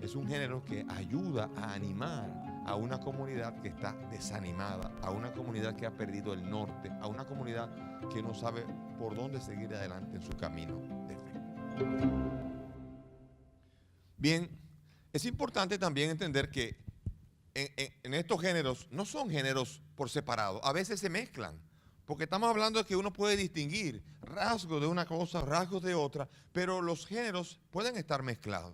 Es un género que ayuda a animar a una comunidad que está desanimada, a una comunidad que ha perdido el norte, a una comunidad que no sabe por dónde seguir adelante en su camino de fe. Bien, es importante también entender que en estos géneros no son géneros por separado, a veces se mezclan, porque estamos hablando de que uno puede distinguir rasgos de una cosa, rasgos de otra, pero los géneros pueden estar mezclados.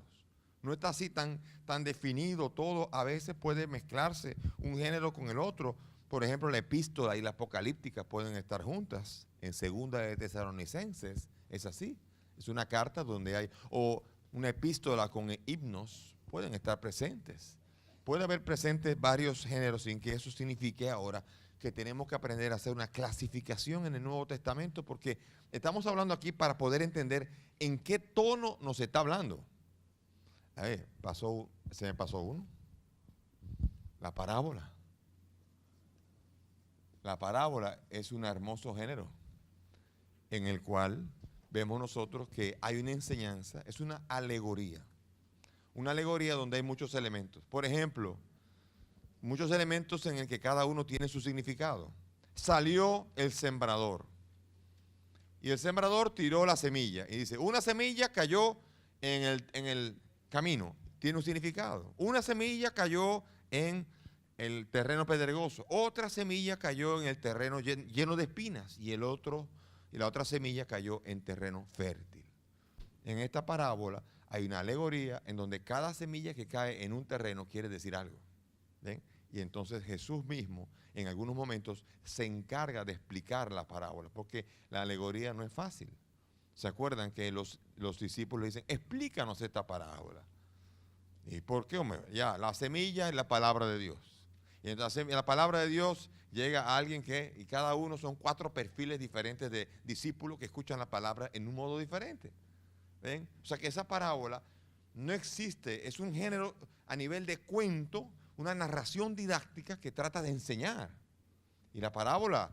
No está así tan definido todo, a veces puede mezclarse un género con el otro. Por ejemplo, la epístola y la apocalíptica pueden estar juntas. En Segunda de Tesalonicenses es así. Es una carta donde hay, o una epístola con himnos pueden estar presentes. Puede haber presentes varios géneros sin que eso signifique ahora que tenemos que aprender a hacer una clasificación en el Nuevo Testamento, porque estamos hablando aquí para poder entender en qué tono nos está hablando. A ver, se me pasó uno. La parábola. La parábola es un hermoso género en el cual vemos nosotros que hay una enseñanza, es una alegoría. Una alegoría donde hay muchos elementos. Por ejemplo, muchos elementos en el que cada uno tiene su significado. Salió el sembrador. Y el sembrador tiró la semilla. Y dice, una semilla cayó en el camino. Tiene un significado. Una semilla cayó en el terreno pedregoso. Otra semilla cayó en el terreno lleno de espinas. Y la otra semilla cayó en terreno fértil. En esta parábola hay una alegoría en donde cada semilla que cae en un terreno quiere decir algo. ¿Ven? Y entonces Jesús mismo en algunos momentos se encarga de explicar la parábola, porque la alegoría no es fácil. ¿Se acuerdan que los discípulos dicen, explícanos esta parábola? ¿Y por qué, hombre? Ya, la semilla es la palabra de Dios. Y entonces la palabra de Dios llega a alguien y cada uno son 4 perfiles diferentes de discípulos que escuchan la palabra en un modo diferente. ¿Ven? O sea que esa parábola no existe, es un género a nivel de cuento, una narración didáctica que trata de enseñar. Y la parábola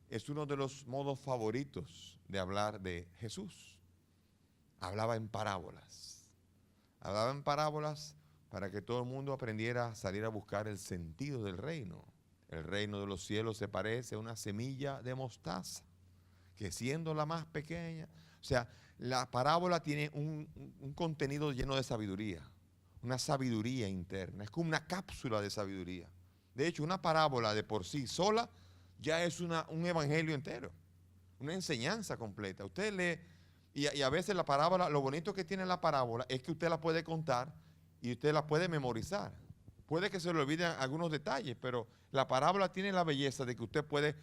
es uno de los modos favoritos de hablar de Jesús. Hablaba en parábolas. Hablaba en parábolas para que todo el mundo aprendiera a salir a buscar el sentido del reino. El reino de los cielos se parece a una semilla de mostaza, que siendo la más pequeña, o sea, la parábola tiene un contenido lleno de sabiduría, una sabiduría interna, es como una cápsula de sabiduría. De hecho, una parábola de por sí sola ya es un evangelio entero, una enseñanza completa. Usted lee, y a veces la parábola, lo bonito que tiene la parábola es que usted la puede contar y usted la puede memorizar. Puede que se le olviden algunos detalles, pero la parábola tiene la belleza de que usted puede,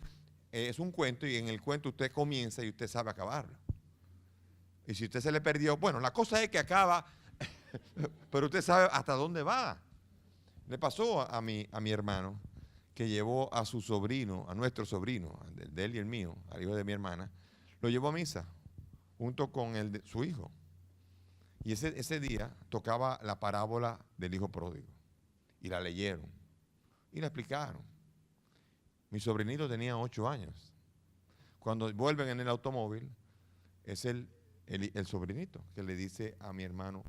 es un cuento y en el cuento usted comienza y usted sabe acabarlo. Y si usted se le perdió, bueno, la cosa es que acaba, pero usted sabe hasta dónde va. Le pasó a mi hermano que llevó a su sobrino, a nuestro sobrino, de él y el mío, al hijo de mi hermana, lo llevó a misa junto con su hijo. Y ese día tocaba la parábola del hijo pródigo. Y la leyeron. Y la explicaron. Mi sobrinito tenía 8 años. Cuando vuelven en el automóvil, es el sobrinito que le dice a mi hermano,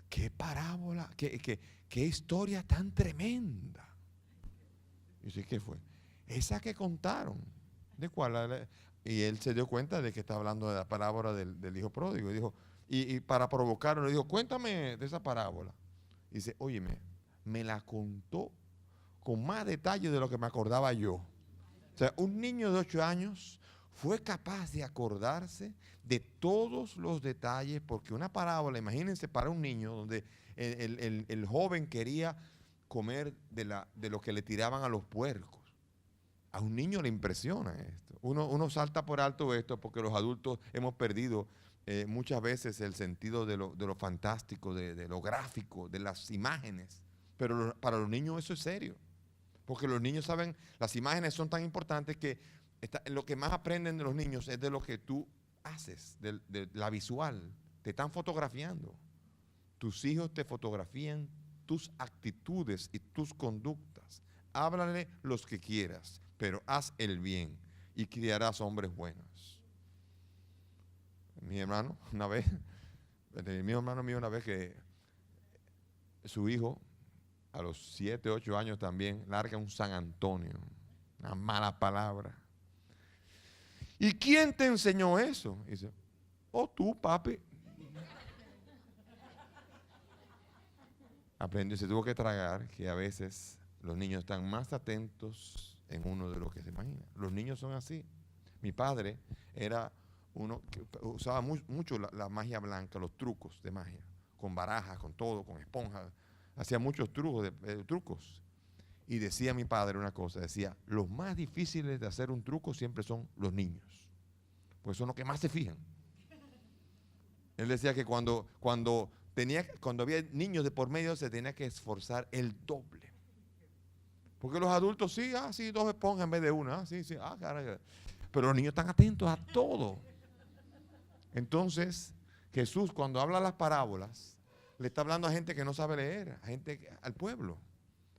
qué parábola, qué historia tan tremenda. Y dice, ¿qué fue? Esa que contaron. ¿De cuál? Y él se dio cuenta de que está hablando de la parábola del hijo pródigo. Y dijo, y para provocarlo, le dijo, cuéntame de esa parábola. Y dice, óyeme, me la contó con más detalle de lo que me acordaba yo. O sea, un niño de 8 años fue capaz de acordarse de todos los detalles, porque una parábola, imagínense para un niño donde el joven quería comer de lo que le tiraban a los puercos. A un niño le impresiona esto. Uno salta por alto esto porque los adultos hemos perdido muchas veces el sentido de lo fantástico, de lo gráfico, de las imágenes. Pero para los niños eso es serio. Porque los niños saben, las imágenes son tan importantes que lo que más aprenden de los niños es de lo que tú haces, de la visual. Te están fotografiando. Tus hijos te fotografían tus actitudes y tus conductas. Háblale los que quieras, pero haz el bien y criarás hombres buenos. Mi hermano, una vez que su hijo, a los 7, 8 años también, larga un San Antonio, una mala palabra. ¿Y quién te enseñó eso? Y dice, oh, tú, papi. Aprendió, se tuvo que tragar que a veces los niños están más atentos en uno de lo que se imagina. Los niños son así. Mi padre era uno que usaba mucho la magia blanca, los trucos de magia, con barajas, con todo, con esponjas. Hacía muchos trucos. Y decía mi padre una cosa, decía, los más difíciles de hacer un truco siempre son los niños, pues son los que más se fijan. Él decía que cuando había niños de por medio se tenía que esforzar el doble. Porque los adultos sí, 2 esponjas en vez de una, sí, caray. Pero los niños están atentos a todo. Entonces, Jesús cuando habla las parábolas, le está hablando a gente que no sabe leer, al pueblo.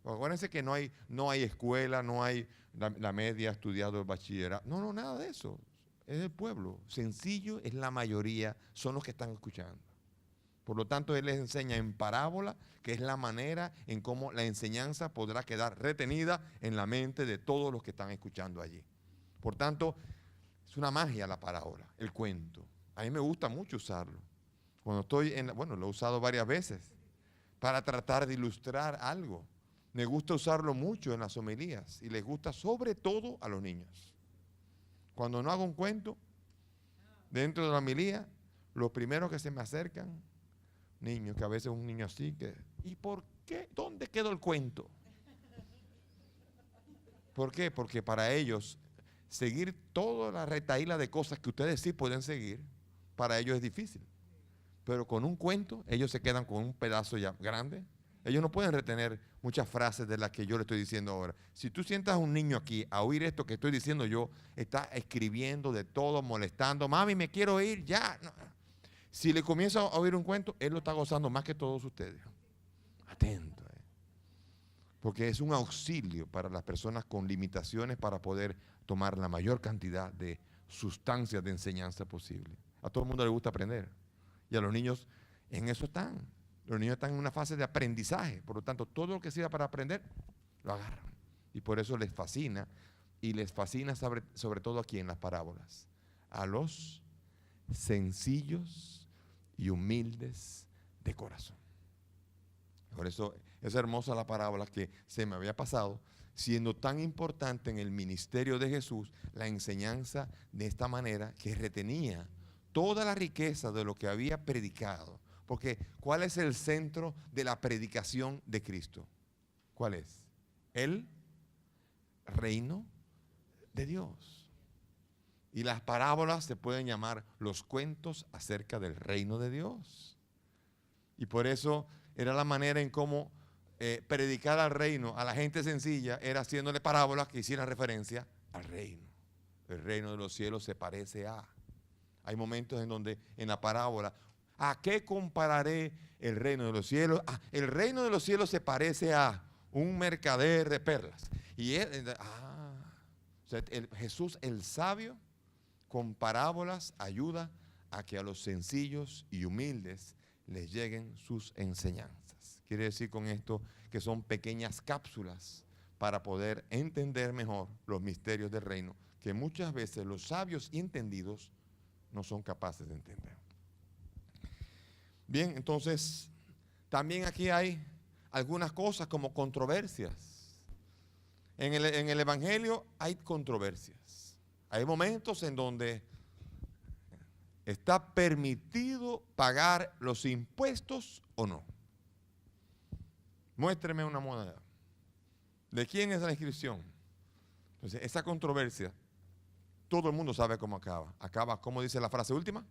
Acuérdense que no hay escuela, no hay la media estudiado el bachillerato. No, nada de eso. Es el pueblo. Sencillo es la mayoría, son los que están escuchando. Por lo tanto, Él les enseña en parábola, que es la manera en cómo la enseñanza podrá quedar retenida en la mente de todos los que están escuchando allí. Por tanto, es una magia la parábola, el cuento. A mí me gusta mucho usarlo. Cuando estoy lo he usado varias veces para tratar de ilustrar algo. Me gusta usarlo mucho en las homilías y les gusta sobre todo a los niños. Cuando no hago un cuento, dentro de la homilía, los primeros que se me acercan, niños, que a veces un niño así, ¿y por qué? ¿Dónde quedó el cuento? ¿Por qué? Porque para ellos, seguir toda la retahíla de cosas que ustedes sí pueden seguir, para ellos es difícil. Pero con un cuento, ellos se quedan con un pedazo ya grande. Ellos no pueden retener muchas frases de las que yo le estoy diciendo ahora. Si tú sientas a un niño aquí a oír esto que estoy diciendo yo, está escribiendo de todo, molestando. Mami, me quiero ir ya. No. Si le comienza a oír un cuento, él lo está gozando más que todos ustedes. Atento. Porque es un auxilio para las personas con limitaciones para poder tomar la mayor cantidad de sustancias de enseñanza posible. A todo el mundo le gusta aprender. Y a los niños en eso están. Los niños están en una fase de aprendizaje, por lo tanto, todo lo que sirva para aprender, lo agarran. Y por eso les fascina, y les fascina sobre todo aquí en las parábolas, a los sencillos y humildes de corazón. Por eso es hermosa la parábola que se me había pasado, siendo tan importante en el ministerio de Jesús, la enseñanza de esta manera que retenía toda la riqueza de lo que había predicado. Porque ¿cuál es el centro de la predicación de Cristo? ¿Cuál es? El reino de Dios. Y las parábolas se pueden llamar los cuentos acerca del reino de Dios. Y por eso era la manera en cómo predicar al reino a la gente sencilla, era haciéndole parábolas que hicieran referencia al reino. El reino de los cielos se parece a. Hay momentos en donde en la parábola, ¿a qué compararé el reino de los cielos? El reino de los cielos se parece a un mercader de perlas. Y Jesús el sabio con parábolas ayuda a que a los sencillos y humildes les lleguen sus enseñanzas. Quiere decir con esto que son pequeñas cápsulas para poder entender mejor los misterios del reino, que muchas veces los sabios y entendidos no son capaces de entender. Bien, entonces, también aquí hay algunas cosas como controversias. En el Evangelio hay controversias. Hay momentos en donde está permitido pagar los impuestos o no. Muéstreme una moneda. ¿De quién es la inscripción? Entonces, esa controversia, todo el mundo sabe cómo acaba. Acaba, ¿cómo dice la frase última?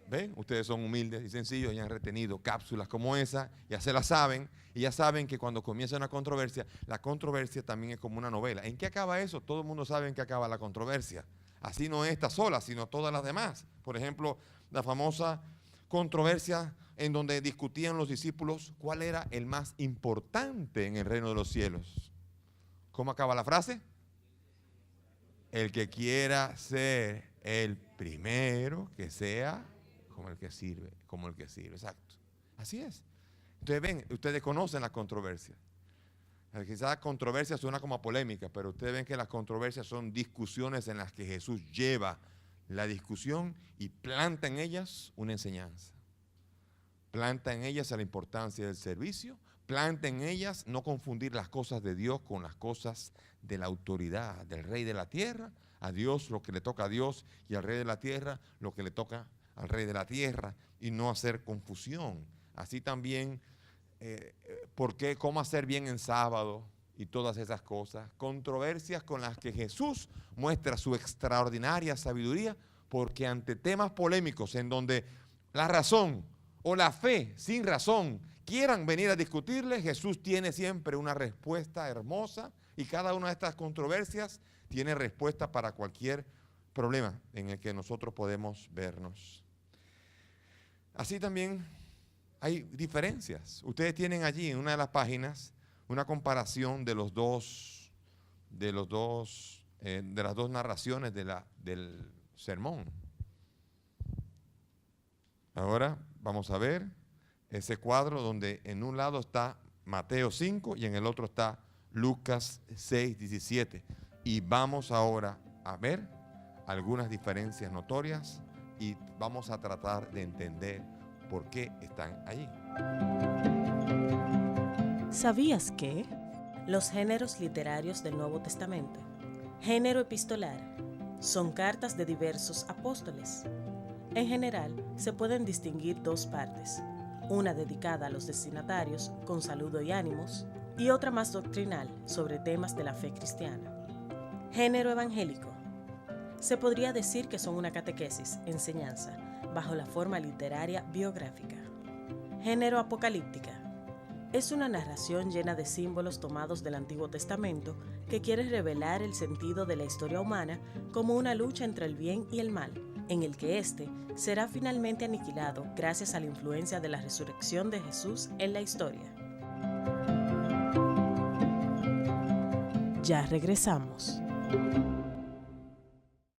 ¿Ven? Ustedes son humildes y sencillos y han retenido cápsulas como esa, ya se la saben, y ya saben que cuando comienza una controversia, la controversia también es como una novela. ¿En qué acaba eso? Todo el mundo sabe en qué acaba la controversia. Así no esta sola, sino todas las demás. Por ejemplo, la famosa controversia en donde discutían los discípulos cuál era el más importante en el reino de los cielos. ¿Cómo acaba la frase? El que quiera ser el primero, que sea como el que sirve, exacto. Así es. Ustedes ven, ustedes conocen las controversias. Quizás controversia suena como polémica, pero ustedes ven que las controversias son discusiones en las que Jesús lleva la discusión y planta en ellas una enseñanza. Planta en ellas la importancia del servicio, planta en ellas no confundir las cosas de Dios con las cosas de la autoridad, del rey de la tierra. A Dios lo que le toca a Dios y al rey de la tierra lo que le toca al rey de la tierra, y no hacer confusión. Así también, cómo hacer bien en sábado y todas esas cosas. Controversias con las que Jesús muestra su extraordinaria sabiduría, porque ante temas polémicos en donde la razón o la fe sin razón quieran venir a discutirle, Jesús tiene siempre una respuesta hermosa, y cada una de estas controversias tiene respuesta para cualquier problema en el que nosotros podemos vernos. Así también hay diferencias. Ustedes tienen allí en una de las páginas una comparación de las dos narraciones del sermón. Ahora vamos a ver ese cuadro donde en un lado está Mateo 5 y en el otro está Lucas 6, 17. Y vamos ahora a ver algunas diferencias notorias y vamos a tratar de entender por qué están allí. ¿Sabías que los géneros literarios del Nuevo Testamento, género epistolar, son cartas de diversos apóstoles? En general, se pueden distinguir dos partes, una dedicada a los destinatarios, con saludo y ánimos, y otra más doctrinal, sobre temas de la fe cristiana. Género evangélico. Se podría decir que son una catequesis, enseñanza, bajo la forma literaria biográfica. Género apocalíptica. Es una narración llena de símbolos tomados del Antiguo Testamento que quiere revelar el sentido de la historia humana como una lucha entre el bien y el mal, en el que éste será finalmente aniquilado gracias a la influencia de la resurrección de Jesús en la historia. Ya regresamos.